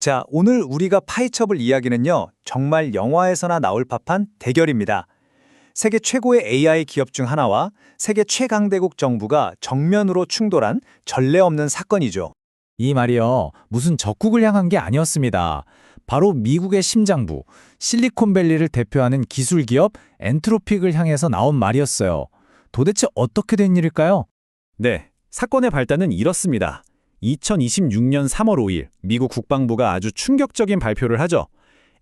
자, 오늘 우리가 파헤쳐볼 이야기는요, 정말 영화에서나 나올 법한 대결입니다. 세계 최고의 AI 기업 중 하나와 세계 최강대국 정부가 정면으로 충돌한 전례 없는 사건이죠. 이 말이요, 무슨 적국을 향한 게 아니었습니다. 바로 미국의 심장부, 실리콘밸리를 대표하는 기술 기업 엔트로픽을 향해서 나온 말이었어요. 도대체 어떻게 된 일일까요? 네, 사건의 발단은 이렇습니다. 2026년 3월 5일 미국 국방부가 아주 충격적인 발표를 하죠.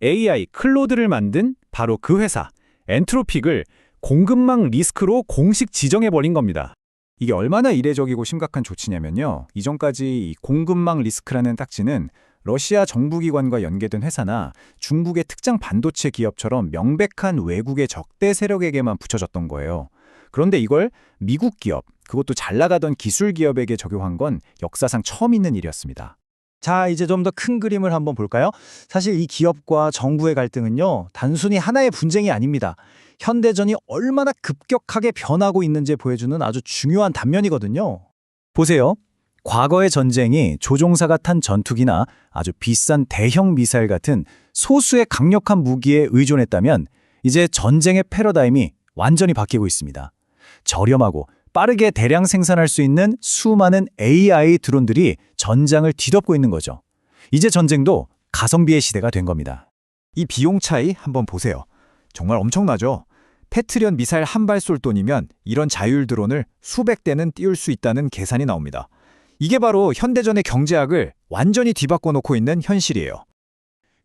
AI 클로드를 만든 바로 그 회사 엔트로픽을 공급망 리스크로 공식 지정해버린 겁니다. 이게 얼마나 이례적이고 심각한 조치냐면요. 이전까지 이 공급망 리스크라는 딱지는 러시아 정부기관과 연계된 회사나 중국의 특정 반도체 기업처럼 명백한 외국의 적대 세력에게만 붙여졌던 거예요. 그런데 이걸 미국 기업, 그것도 잘 나가던 기술 기업에게 적용한 건 역사상 처음 있는 일이었습니다. 자, 이제 좀 더 큰 그림을 한번 볼까요? 사실 이 기업과 정부의 갈등은요, 단순히 하나의 분쟁이 아닙니다. 현대전이 얼마나 급격하게 변하고 있는지 보여주는 아주 중요한 단면이거든요. 보세요. 과거의 전쟁이 조종사가 탄 전투기나 아주 비싼 대형 미사일 같은 소수의 강력한 무기에 의존했다면 이제 전쟁의 패러다임이 완전히 바뀌고 있습니다. 저렴하고 빠르게 대량 생산할 수 있는 수많은 AI 드론들이 전장을 뒤덮고 있는 거죠. 이제 전쟁도 가성비의 시대가 된 겁니다. 이 비용 차이 한번 보세요. 정말 엄청나죠? 패트리언 미사일 한 발 쏠 돈이면 이런 자율 드론을 수백 대는 띄울 수 있다는 계산이 나옵니다. 이게 바로 현대전의 경제학을 완전히 뒤바꿔 놓고 있는 현실이에요.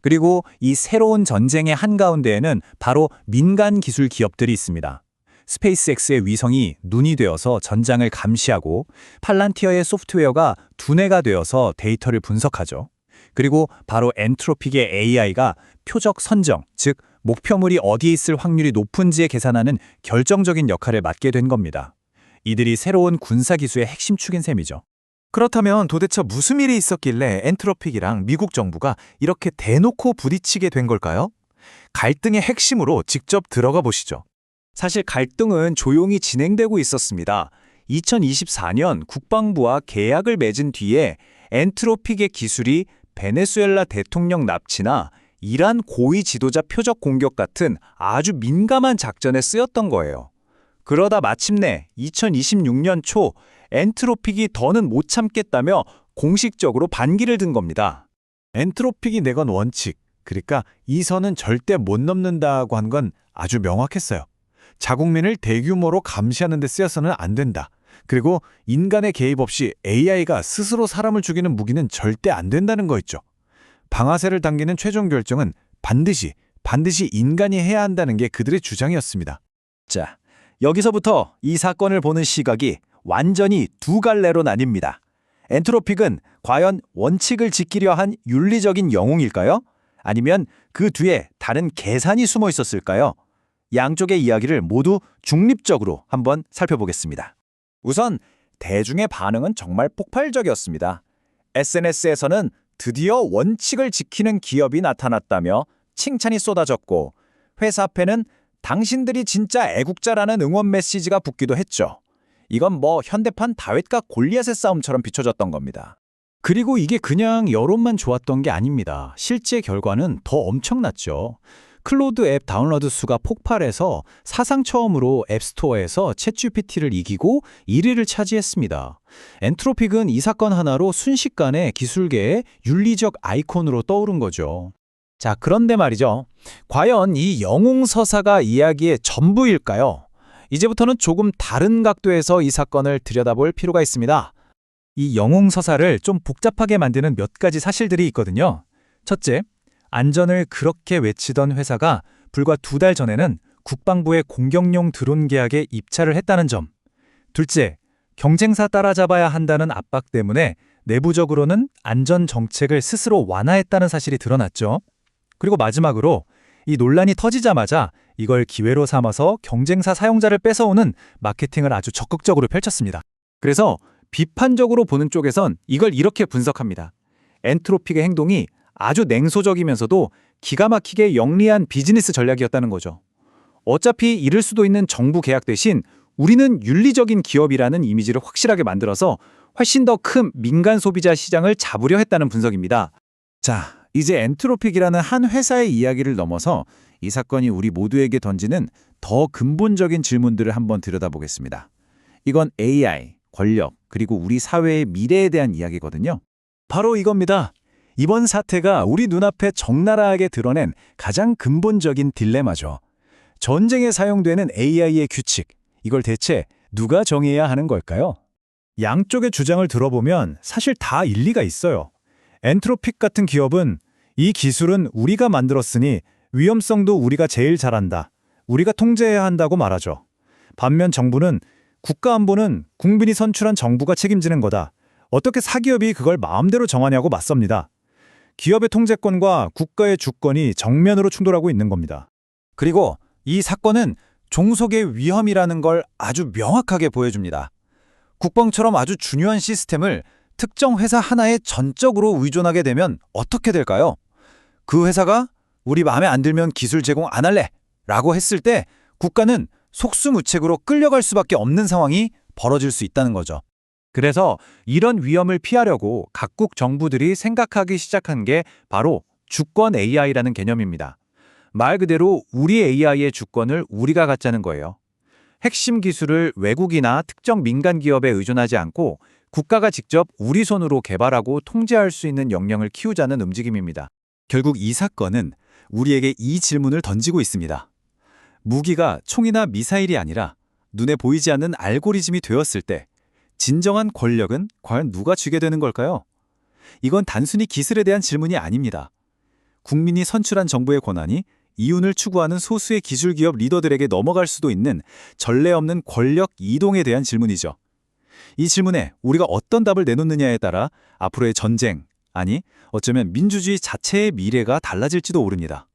그리고 이 새로운 전쟁의 한가운데에는 바로 민간 기술 기업들이 있습니다. 스페이스X의 위성이 눈이 되어서 전장을 감시하고 팔란티어의 소프트웨어가 두뇌가 되어서 데이터를 분석하죠. 그리고 바로 엔트로픽의 AI가 표적 선정, 즉 목표물이 어디에 있을 확률이 높은지에 계산하는 결정적인 역할을 맡게 된 겁니다. 이들이 새로운 군사기술의 핵심 축인 셈이죠. 그렇다면 도대체 무슨 일이 있었길래 엔트로픽이랑 미국 정부가 이렇게 대놓고 부딪히게 된 걸까요? 갈등의 핵심으로 직접 들어가 보시죠. 사실 갈등은 조용히 진행되고 있었습니다. 2024년 국방부와 계약을 맺은 뒤에 엔트로픽의 기술이 베네수엘라 대통령 납치나 이란 고위 지도자 표적 공격 같은 아주 민감한 작전에 쓰였던 거예요. 그러다 마침내 2026년 초 엔트로픽이 더는 못 참겠다며 공식적으로 반기를 든 겁니다. 엔트로픽이 내건 원칙, 그러니까 이 선은 절대 못 넘는다고 한 건 아주 명확했어요. 자국민을 대규모로 감시하는 데 쓰여서는 안 된다. 그리고 인간의 개입 없이 AI가 스스로 사람을 죽이는 무기는 절대 안 된다는 거였죠. 방아쇠를 당기는 최종 결정은 반드시 인간이 해야 한다는 게 그들의 주장이었습니다. 자, 여기서부터 이 사건을 보는 시각이 완전히 두 갈래로 나뉩니다. 엔트로픽은 과연 원칙을 지키려 한 윤리적인 영웅일까요? 아니면 그 뒤에 다른 계산이 숨어 있었을까요? 양쪽의 이야기를 모두 중립적으로 한번 살펴보겠습니다. 우선 대중의 반응은 정말 폭발적이었습니다. SNS에서는 드디어 원칙을 지키는 기업이 나타났다며 칭찬이 쏟아졌고, 회사 앞에는 당신들이 진짜 애국자라는 응원 메시지가 붙기도 했죠. 이건 뭐 현대판 다윗과 골리앗의 싸움처럼 비춰졌던 겁니다. 그리고 이게 그냥 여론만 좋았던 게 아닙니다. 실제 결과는 더 엄청났죠. 클로드 앱 다운로드 수가 폭발해서 사상 처음으로 앱스토어에서 챗GPT를 이기고 1위를 차지했습니다. 엔트로픽은 이 사건 하나로 순식간에 기술계의 윤리적 아이콘으로 떠오른 거죠. 자, 그런데 말이죠. 과연 이 영웅 서사가 이야기의 전부일까요? 이제부터는 조금 다른 각도에서 이 사건을 들여다볼 필요가 있습니다. 이 영웅 서사를 좀 복잡하게 만드는 몇 가지 사실들이 있거든요. 첫째, 안전을 그렇게 외치던 회사가 불과 2달 전에는 국방부의 공격용 드론 계약에 입찰을 했다는 점. 둘째, 경쟁사 따라잡아야 한다는 압박 때문에 내부적으로는 안전 정책을 스스로 완화했다는 사실이 드러났죠. 그리고 마지막으로 이 논란이 터지자마자 이걸 기회로 삼아서 경쟁사 사용자를 뺏어오는 마케팅을 아주 적극적으로 펼쳤습니다. 그래서 비판적으로 보는 쪽에선 이걸 이렇게 분석합니다. 엔트로픽의 행동이 아주 냉소적이면서도 기가 막히게 영리한 비즈니스 전략이었다는 거죠. 어차피 잃을 수도 있는 정부 계약 대신 우리는 윤리적인 기업이라는 이미지를 확실하게 만들어서 훨씬 더 큰 민간 소비자 시장을 잡으려 했다는 분석입니다. 자, 이제 엔트로픽이라는 한 회사의 이야기를 넘어서 이 사건이 우리 모두에게 던지는 더 근본적인 질문들을 한번 들여다보겠습니다. 이건 AI, 권력, 그리고 우리 사회의 미래에 대한 이야기거든요. 바로 이겁니다. 이번 사태가 우리 눈앞에 적나라하게 드러낸 가장 근본적인 딜레마죠. 전쟁에 사용되는 AI의 규칙, 이걸 대체 누가 정해야 하는 걸까요? 양쪽의 주장을 들어보면 사실 다 일리가 있어요. 엔트로픽 같은 기업은 이 기술은 우리가 만들었으니 위험성도 우리가 제일 잘한다. 우리가 통제해야 한다고 말하죠. 반면 정부는 국가 안보는 국민이 선출한 정부가 책임지는 거다. 어떻게 사기업이 그걸 마음대로 정하냐고 맞섭니다. 기업의 통제권과 국가의 주권이 정면으로 충돌하고 있는 겁니다. 그리고 이 사건은 종속의 위험이라는 걸 아주 명확하게 보여줍니다. 국방처럼 아주 중요한 시스템을 특정 회사 하나에 전적으로 의존하게 되면 어떻게 될까요? 그 회사가 우리 마음에 안 들면 기술 제공 안 할래 라고 했을 때 국가는 속수무책으로 끌려갈 수밖에 없는 상황이 벌어질 수 있다는 거죠. 그래서 이런 위험을 피하려고 각국 정부들이 생각하기 시작한 게 바로 주권 AI라는 개념입니다. 말 그대로 우리 AI의 주권을 우리가 갖자는 거예요. 핵심 기술을 외국이나 특정 민간 기업에 의존하지 않고 국가가 직접 우리 손으로 개발하고 통제할 수 있는 역량을 키우자는 움직임입니다. 결국 이 사건은 우리에게 이 질문을 던지고 있습니다. 무기가 총이나 미사일이 아니라 눈에 보이지 않는 알고리즘이 되었을 때 진정한 권력은 과연 누가 쥐게 되는 걸까요? 이건 단순히 기술에 대한 질문이 아닙니다. 국민이 선출한 정부의 권한이 이윤을 추구하는 소수의 기술 기업 리더들에게 넘어갈 수도 있는 전례 없는 권력 이동에 대한 질문이죠. 이 질문에 우리가 어떤 답을 내놓느냐에 따라 앞으로의 전쟁, 아니 어쩌면 민주주의 자체의 미래가 달라질지도 모릅니다.